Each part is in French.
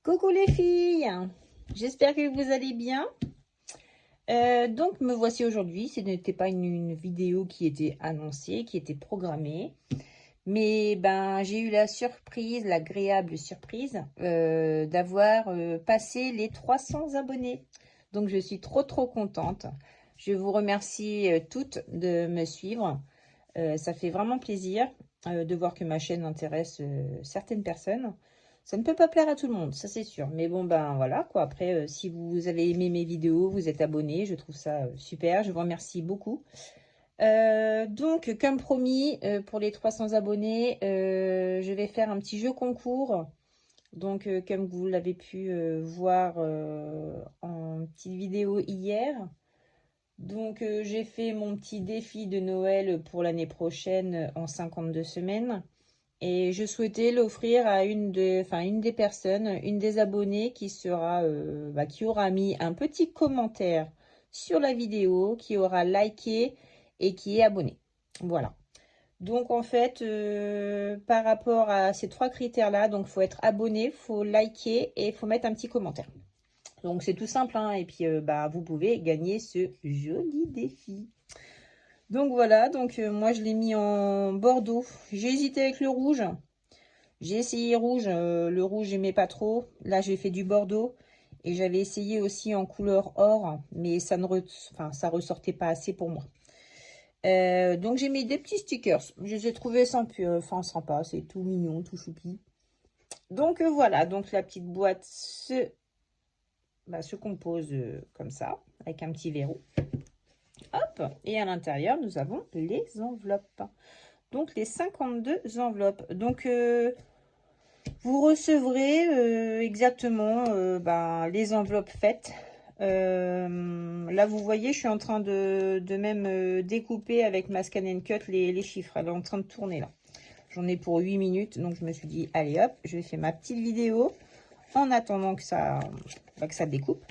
Coucou les filles, j'espère que vous allez bien. Donc me voici aujourd'hui. Ce n'était pas une vidéo qui était annoncée, qui était programmée. Mais ben j'ai eu la surprise, l'agréable surprise d'avoir passé les 300 abonnés. Donc je suis trop contente. Je vous remercie toutes de me suivre. Ça fait vraiment plaisir de voir que ma chaîne intéresse certaines personnes. Ça ne peut pas plaire à tout le monde, ça c'est sûr. Mais bon, ben voilà quoi. Après, si vous avez aimé mes vidéos, vous êtes abonné, je trouve ça super. Je vous remercie beaucoup. Donc, comme promis, pour les 300 abonnés, je vais faire un petit jeu concours. Donc, comme vous l'avez pu voir en petite vidéo hier. Donc, j'ai fait mon petit défi de Noël pour l'année prochaine en 52 semaines. Et je souhaitais l'offrir à une des personnes, une des abonnées qui qui aura mis un petit commentaire sur la vidéo, qui aura liké et qui est abonné. Voilà. Donc en fait, par rapport à ces trois critères-là, donc faut être abonné, faut liker et faut mettre un petit commentaire. Donc c'est tout simple, hein, et puis vous pouvez gagner ce joli défi. Donc voilà, donc moi je l'ai mis en bordeaux. J'ai hésité avec le rouge. J'ai essayé rouge, le rouge j'aimais pas trop. Là j'ai fait du bordeaux. Et j'avais essayé aussi en couleur or, mais ça ressortait pas assez pour moi. Donc j'ai mis des petits stickers. Je les ai trouvés sympas, c'est tout mignon, tout choupi. Donc voilà, donc la petite boîte se compose comme ça, avec un petit verrou. Hop, et à l'intérieur, nous avons les enveloppes. Donc, les 52 enveloppes. Donc, vous recevrez exactement les enveloppes faites. Là, vous voyez, je suis en train de même découper avec ma Scan & Cut les chiffres. Elle est en train de tourner là. J'en ai pour 8 minutes. Donc, je me suis dit, allez hop, je vais faire ma petite vidéo en attendant que ça découpe.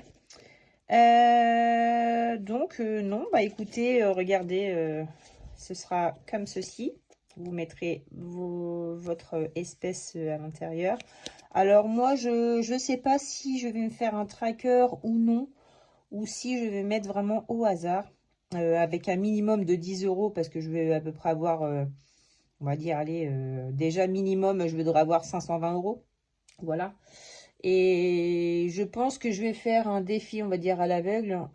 Non, écoutez, regardez, ce sera comme ceci. Vous mettrez votre espèce à l'intérieur. Alors moi, je ne sais pas si je vais me faire un tracker ou non, ou si je vais mettre vraiment au hasard, avec un minimum de 10 € parce que je vais à peu près avoir, on va dire, allez, déjà minimum, je devrais avoir 520 €. Voilà. Et je pense que je vais faire un défi, on va dire, à l'aveugle.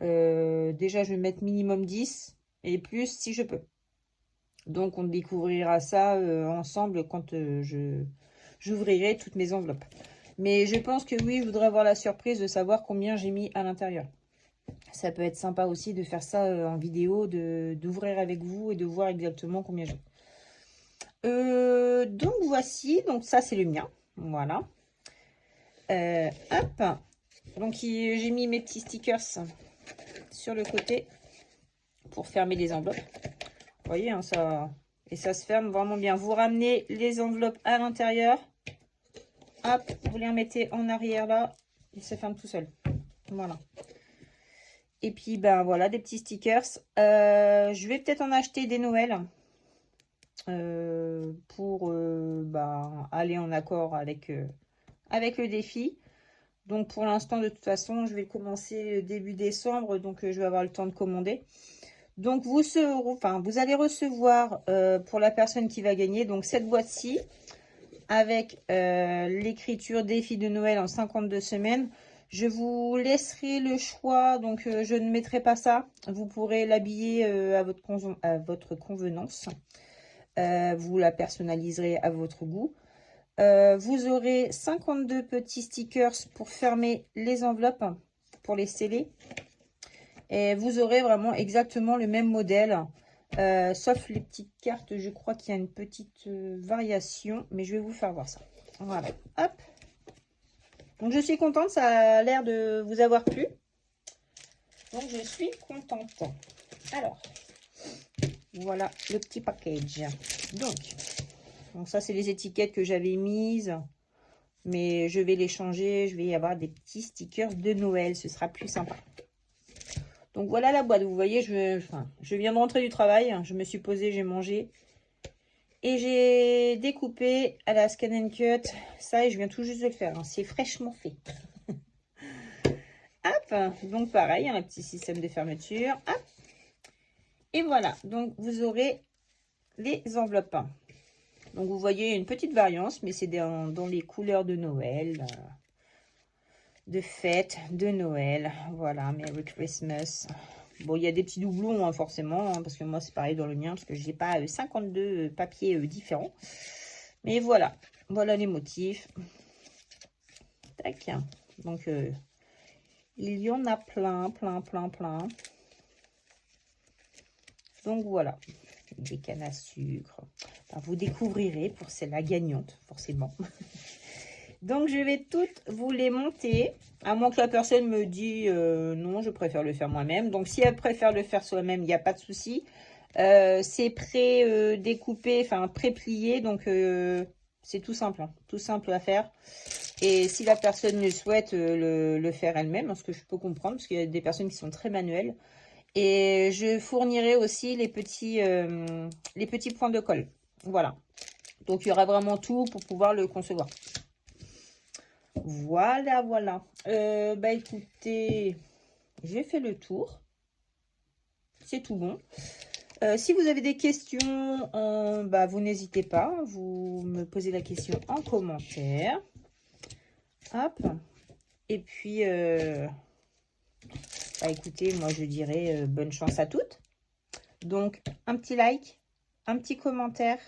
Déjà, je vais mettre minimum 10 et plus si je peux. Donc, on découvrira ça ensemble quand j'ouvrirai toutes mes enveloppes. Mais je pense que oui, je voudrais avoir la surprise de savoir combien j'ai mis à l'intérieur. Ça peut être sympa aussi de faire ça en vidéo, d'ouvrir avec vous et de voir exactement combien j'ai. Donc, voici. Donc, ça, c'est le mien. Voilà. Hop, donc j'ai mis mes petits stickers sur le côté pour fermer les enveloppes. Vous voyez, hein, ça se ferme vraiment bien. Vous ramenez les enveloppes à l'intérieur. Hop, vous les remettez en arrière là. Et ça ferme tout seul. Voilà. Et puis, voilà, des petits stickers. Je vais peut-être en acheter des Noël. Pour aller en accord avec le défi. Donc pour l'instant, de toute façon, je vais commencer début décembre, donc je vais avoir le temps de commander. Donc vous allez recevoir pour la personne qui va gagner donc cette boîte-ci avec l'écriture défi de Noël en 52 semaines. Je vous laisserai le choix, donc je ne mettrai pas ça. Vous pourrez l'habiller à votre convenance. Vous la personnaliserez à votre goût. Vous aurez 52 petits stickers pour fermer les enveloppes, pour les sceller. Et vous aurez vraiment exactement le même modèle, sauf les petites cartes. Je crois qu'il y a une petite variation, mais je vais vous faire voir ça. Voilà, hop. Donc je suis contente, ça a l'air de vous avoir plu. Donc je suis contente. Alors, voilà le petit package. Donc ça, c'est les étiquettes que j'avais mises. Mais je vais les changer. Je vais y avoir des petits stickers de Noël. Ce sera plus sympa. Donc voilà la boîte. Vous voyez, je viens de rentrer du travail. Je me suis posée, j'ai mangé. Et j'ai découpé à la Scan and Cut. Ça, et je viens tout juste de le faire. Hein. C'est fraîchement fait. Hop. Donc, pareil, un petit système de fermeture. Hop. Et voilà. Donc, vous aurez les enveloppes. Donc, vous voyez une petite variance, mais c'est dans les couleurs de Noël. De fête, de Noël. Voilà, Merry Christmas. Bon, il y a des petits doublons, hein, forcément, hein, parce que moi, c'est pareil dans le mien, parce que je n'ai pas 52 papiers différents. Mais voilà, voilà les motifs. Tac. Donc, il y en a plein, plein, plein, plein. Donc, voilà. Des cannes à sucre. Enfin, vous découvrirez pour celle-là gagnante, forcément. Donc, je vais toutes vous les monter. À moins que la personne me dise non, je préfère le faire moi-même. Donc, si elle préfère le faire soi-même, il n'y a pas de souci. C'est pré-découpé, enfin pré-plié. Donc, c'est tout simple. Hein, tout simple à faire. Et si la personne le souhaite le faire elle-même, ce que je peux comprendre, parce qu'il y a des personnes qui sont très manuelles. Et je fournirai aussi les petits points de colle. Voilà. Donc, il y aura vraiment tout pour pouvoir le concevoir. Voilà, voilà. Bah écoutez, j'ai fait le tour. C'est tout bon. Si vous avez des questions, bah, vous n'hésitez pas. Vous me posez la question en commentaire. Hop. Et puis, bah écoutez, moi je dirais bonne chance à toutes. Donc, un petit like, un petit commentaire.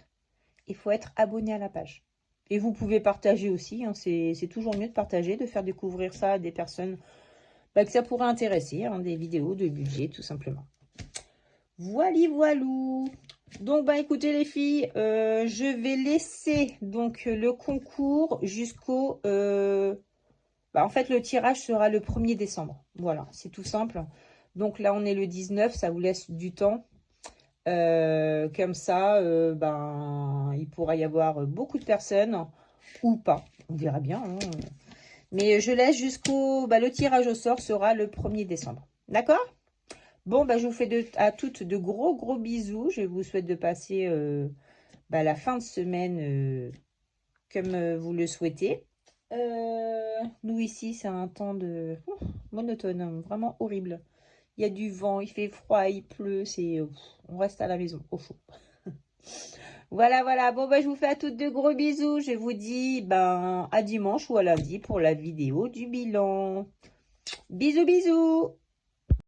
Il faut être abonné à la page. Et vous pouvez partager aussi. Hein, c'est toujours mieux de partager, de faire découvrir ça à des personnes que ça pourrait intéresser. Hein, des vidéos de budget, tout simplement. Voili voilou. Donc, bah écoutez les filles, je vais laisser donc le concours jusqu'au... en fait, le tirage sera le 1er décembre. Voilà, c'est tout simple. Donc là, on est le 19, ça vous laisse du temps. Comme ça, il pourra y avoir beaucoup de personnes ou pas. On verra bien. Hein. Mais je laisse jusqu'au... le tirage au sort sera le 1er décembre. D'accord? Bon, je vous fais à toutes de gros bisous. Je vous souhaite de passer la fin de semaine comme vous le souhaitez. Nous, ici, c'est un temps de monotone, hein, vraiment horrible. Il y a du vent, il fait froid, il pleut, on reste à la maison, au chaud. Voilà, voilà. Bon, je vous fais à toutes de gros bisous. Je vous dis à dimanche ou à lundi pour la vidéo du bilan. Bisous, bisous.